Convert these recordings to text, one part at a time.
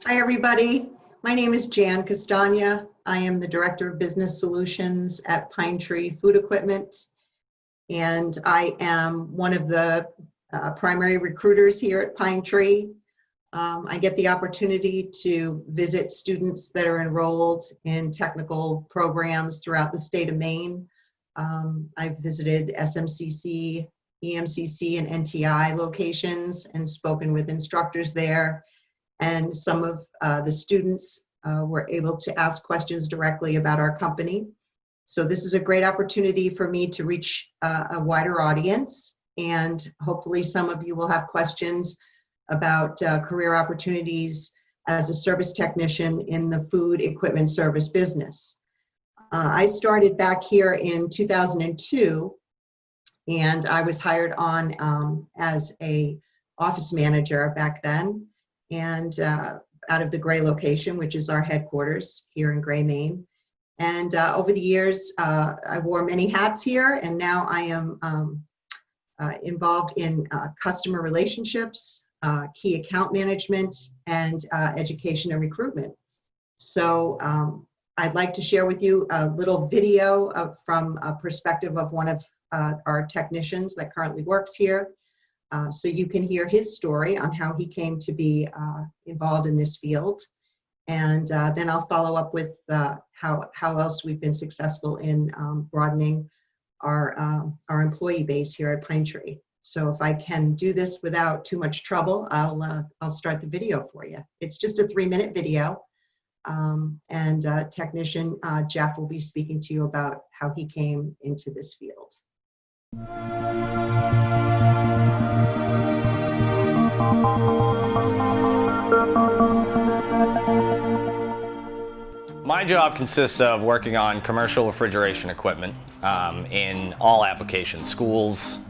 Hi, everybody. My name is Jan Castagna. I am the Director of Business Solutions at Pine Tree Food Equipment, and I am one of the primary recruiters here at Pine Tree. I get the opportunity to visit students that are enrolled in technical programs throughout the state of Maine. I've visited SMCC, EMCC, and NTI locations and spoken with instructors there. And some of the students were able to ask questions directly about our company. So this is a great opportunity for me to reach a wider audience, and hopefully some of you will have questions about career opportunities as a service technician in the food equipment service business. I started back here in 2002, and I was hired on as a office manager back then, and out of the Gray location, which is our headquarters here in Gray, Maine. And over the years, I wore many hats here, and now I am involved in customer relationships, key account management, and education and recruitment. So I'd like to share with you a little video from a perspective of one of our technicians that currently works here. So you can hear his story on how he came to be involved in this field. And then I'll follow up with how else we've been successful in broadening our employee base here at Pine Tree. So if I can do this without too much trouble, I'll start the video for you. It's just a 3-minute video. And technician Jeff will be speaking to you about how he came into this field. My job consists of working on commercial refrigeration equipment in all applications: schools,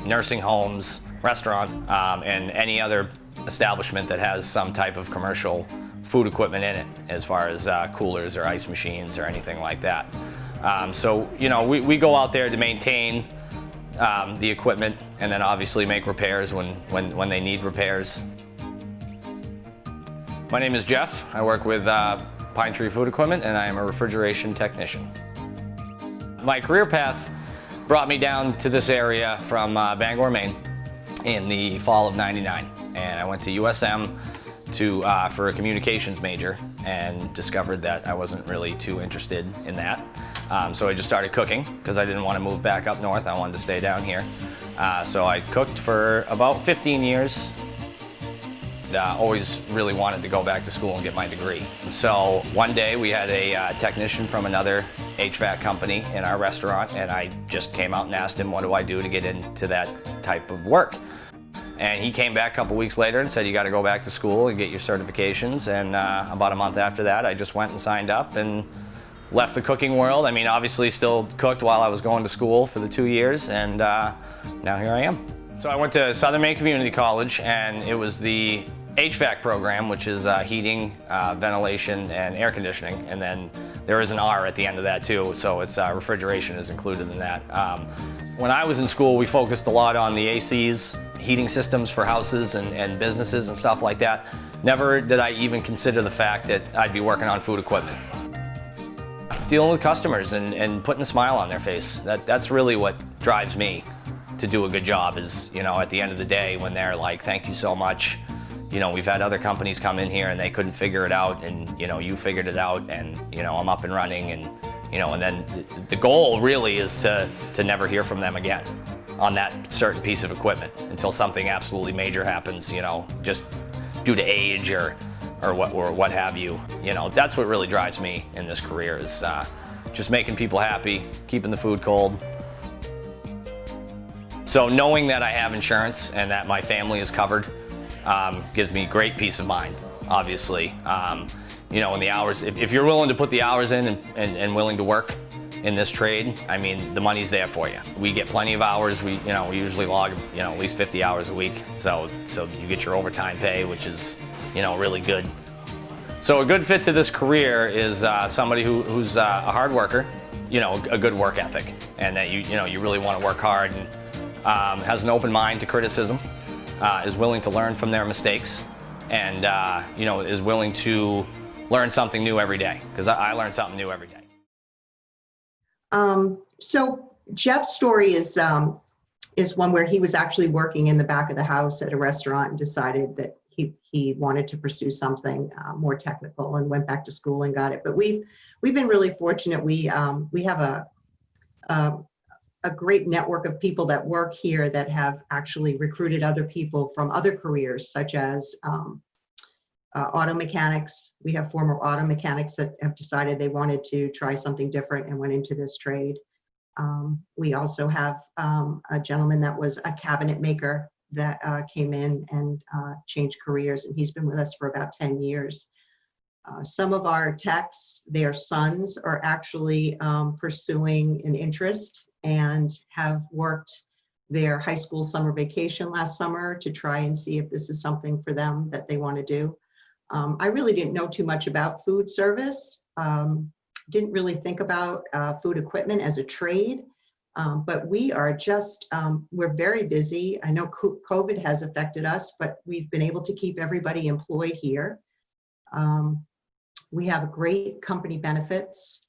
nursing homes, restaurants, and any other establishment that has some type of commercial food equipment in it, as far as coolers or ice machines or anything like that. So, you know, we go out there to maintain the equipment, and then obviously make repairs when they need repairs. My name is Jeff. I work with Pine Tree Food Equipment, and I am a refrigeration technician. My career path brought me down to this area from Bangor, Maine in the fall of '99, and I went to USM for a communications major, and discovered that I wasn't really too interested in that. So I just started cooking because I didn't want to move back up north. I wanted to stay down here. So I cooked for about 15 years. Always really wanted to go back to school and get my degree. So one day we had a technician from another HVAC company in our restaurant, and I just came out and asked him, what do I do to get into that type of work? And he came back a couple weeks later and said, you got to go back to school and get your certifications. And about a month after that, I just went and signed up and left the cooking world. I mean, obviously still cooked while I was going to school for the 2 years, and now here I am. So I went to Southern Maine Community College, and it was the HVAC program, which is heating, ventilation, and air conditioning. And then there is an R at the end of that too, so it's refrigeration is included in that. When I was in school, we focused a lot on the ACs, heating systems for houses and businesses and stuff like that. Never did I even consider the fact that I'd be working on food equipment. Dealing with customers and putting a smile on their face, that's really what drives me to do a good job. Is, you know, at the end of the day, when they're like, thank you so much. You know, we've had other companies come in here and they couldn't figure it out, and, you know, you figured it out, and, you know, I'm up and running, and, you know, and then the goal really is to never hear from them again on that certain piece of equipment until something absolutely major happens, you know, just due to age or what have you. You know, that's what really drives me in this career, is just making people happy, keeping the food cold. So knowing that I have insurance and that my family is covered gives me great peace of mind, obviously. You know, in the hours, if you're willing to put the hours in and willing to work in this trade, I mean, the money's there for you. We get plenty of hours. We usually log, you know, at least 50 hours a week. So you get your overtime pay, which is, you know, really good. So a good fit to this career is somebody who's a hard worker, you know, a good work ethic, and that you really want to work hard, and has an open mind to criticism, is willing to learn from their mistakes, and you know, is willing to learn something new every day, because I learn something new every day. So Jeff's story is one where he was actually working in the back of the house at a restaurant and decided that he wanted to pursue something more technical, and went back to school and got it. But we've been really fortunate. We have a great network of people that work here that have actually recruited other people from other careers, such as auto mechanics. We have former auto mechanics that have decided they wanted to try something different and went into this trade. We also have a gentleman that was a cabinet maker that came in and changed careers, and he's been with us for about 10 years. Some of our techs, their sons are actually pursuing an interest and have worked their high school summer vacation last summer to try and see if this is something for them that they want to do. I really didn't know too much about food service. Didn't really think about food equipment as a trade, but we are just, we're very busy. I know COVID has affected us, but we've been able to keep everybody employed here. We have great company benefits.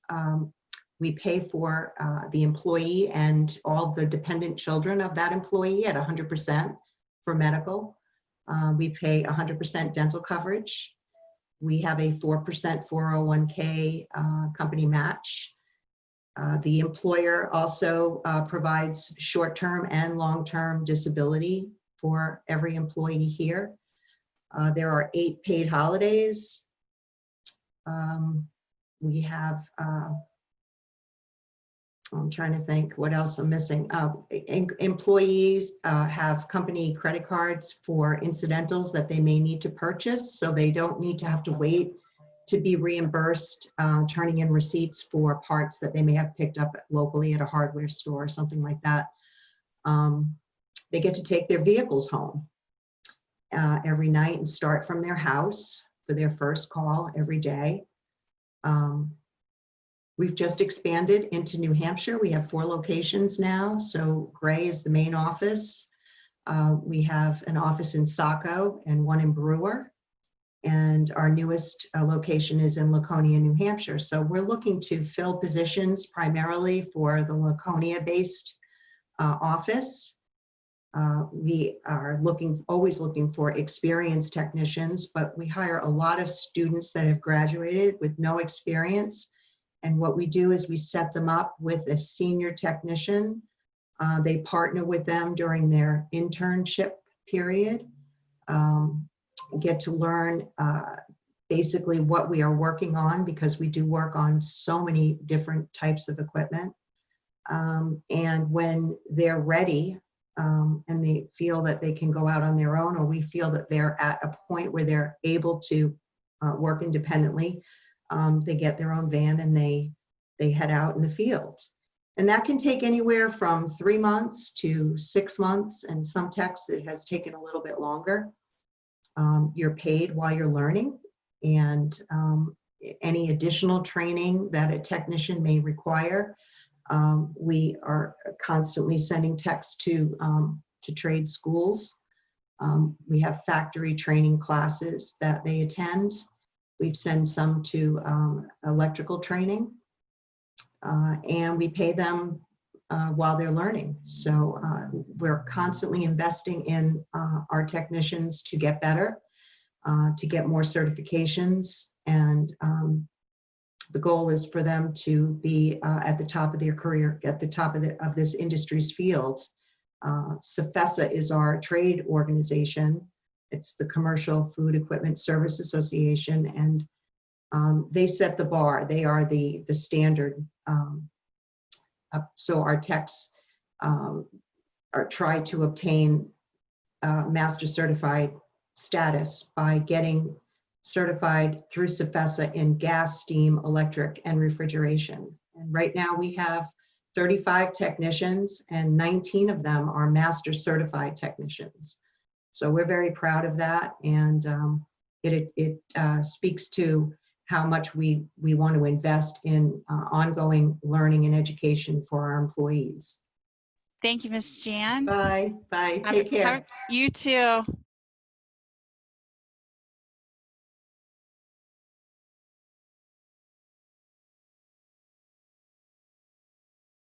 We pay for the employee and all the dependent children of that employee at 100% for medical. We pay 100% dental coverage. We have a 4% 401k company match. The employer also provides short-term and long-term disability for every employee here. There are 8 paid holidays. We have, I'm trying to think what else I'm missing. Employees have company credit cards for incidentals that they may need to purchase, so they don't need to have to wait to be reimbursed, turning in receipts for parts that they may have picked up locally at a hardware store or something like that. They get to take their vehicles home every night and start from their house for their first call every day. We've just expanded into New Hampshire. We have 4 locations now. So Gray is the main office. We have an office in Saco and one in Brewer. And our newest location is in Laconia, New Hampshire. So we're looking to fill positions primarily for the Laconia-based office. We are always looking for experienced technicians, but we hire a lot of students that have graduated with no experience. And what we do is we set them up with a senior technician. They partner with them during their internship period, get to learn basically what we are working on, because we do work on so many different types of equipment. And when they're ready and they feel that they can go out on their own, or we feel that they're at a point where they're able to work independently, they get their own van and they head out in the field. And that can take anywhere from 3 months to 6 months, and some techs it has taken a little bit longer. You're paid while you're learning, and any additional training that a technician may require, we are constantly sending techs to trade schools. We have factory training classes that they attend. We've sent some to electrical training, and we pay them while they're learning. So we're constantly investing in our technicians to get better, to get more certifications, and the goal is for them to be at the top of their career, at the top of this industry's field. CFESA is our trade organization. It's the Commercial Food Equipment Service Association, and they set the bar. They are the standard. So our techs are try to obtain master certified status by getting certified through CFESA in gas, steam, electric, and refrigeration. And right now we have 35 technicians, and 19 of them are master certified technicians. So we're very proud of that, and it speaks to how much we want to invest in ongoing learning and education for our employees. Thank you, Ms. Jan. Bye. Take care. You too.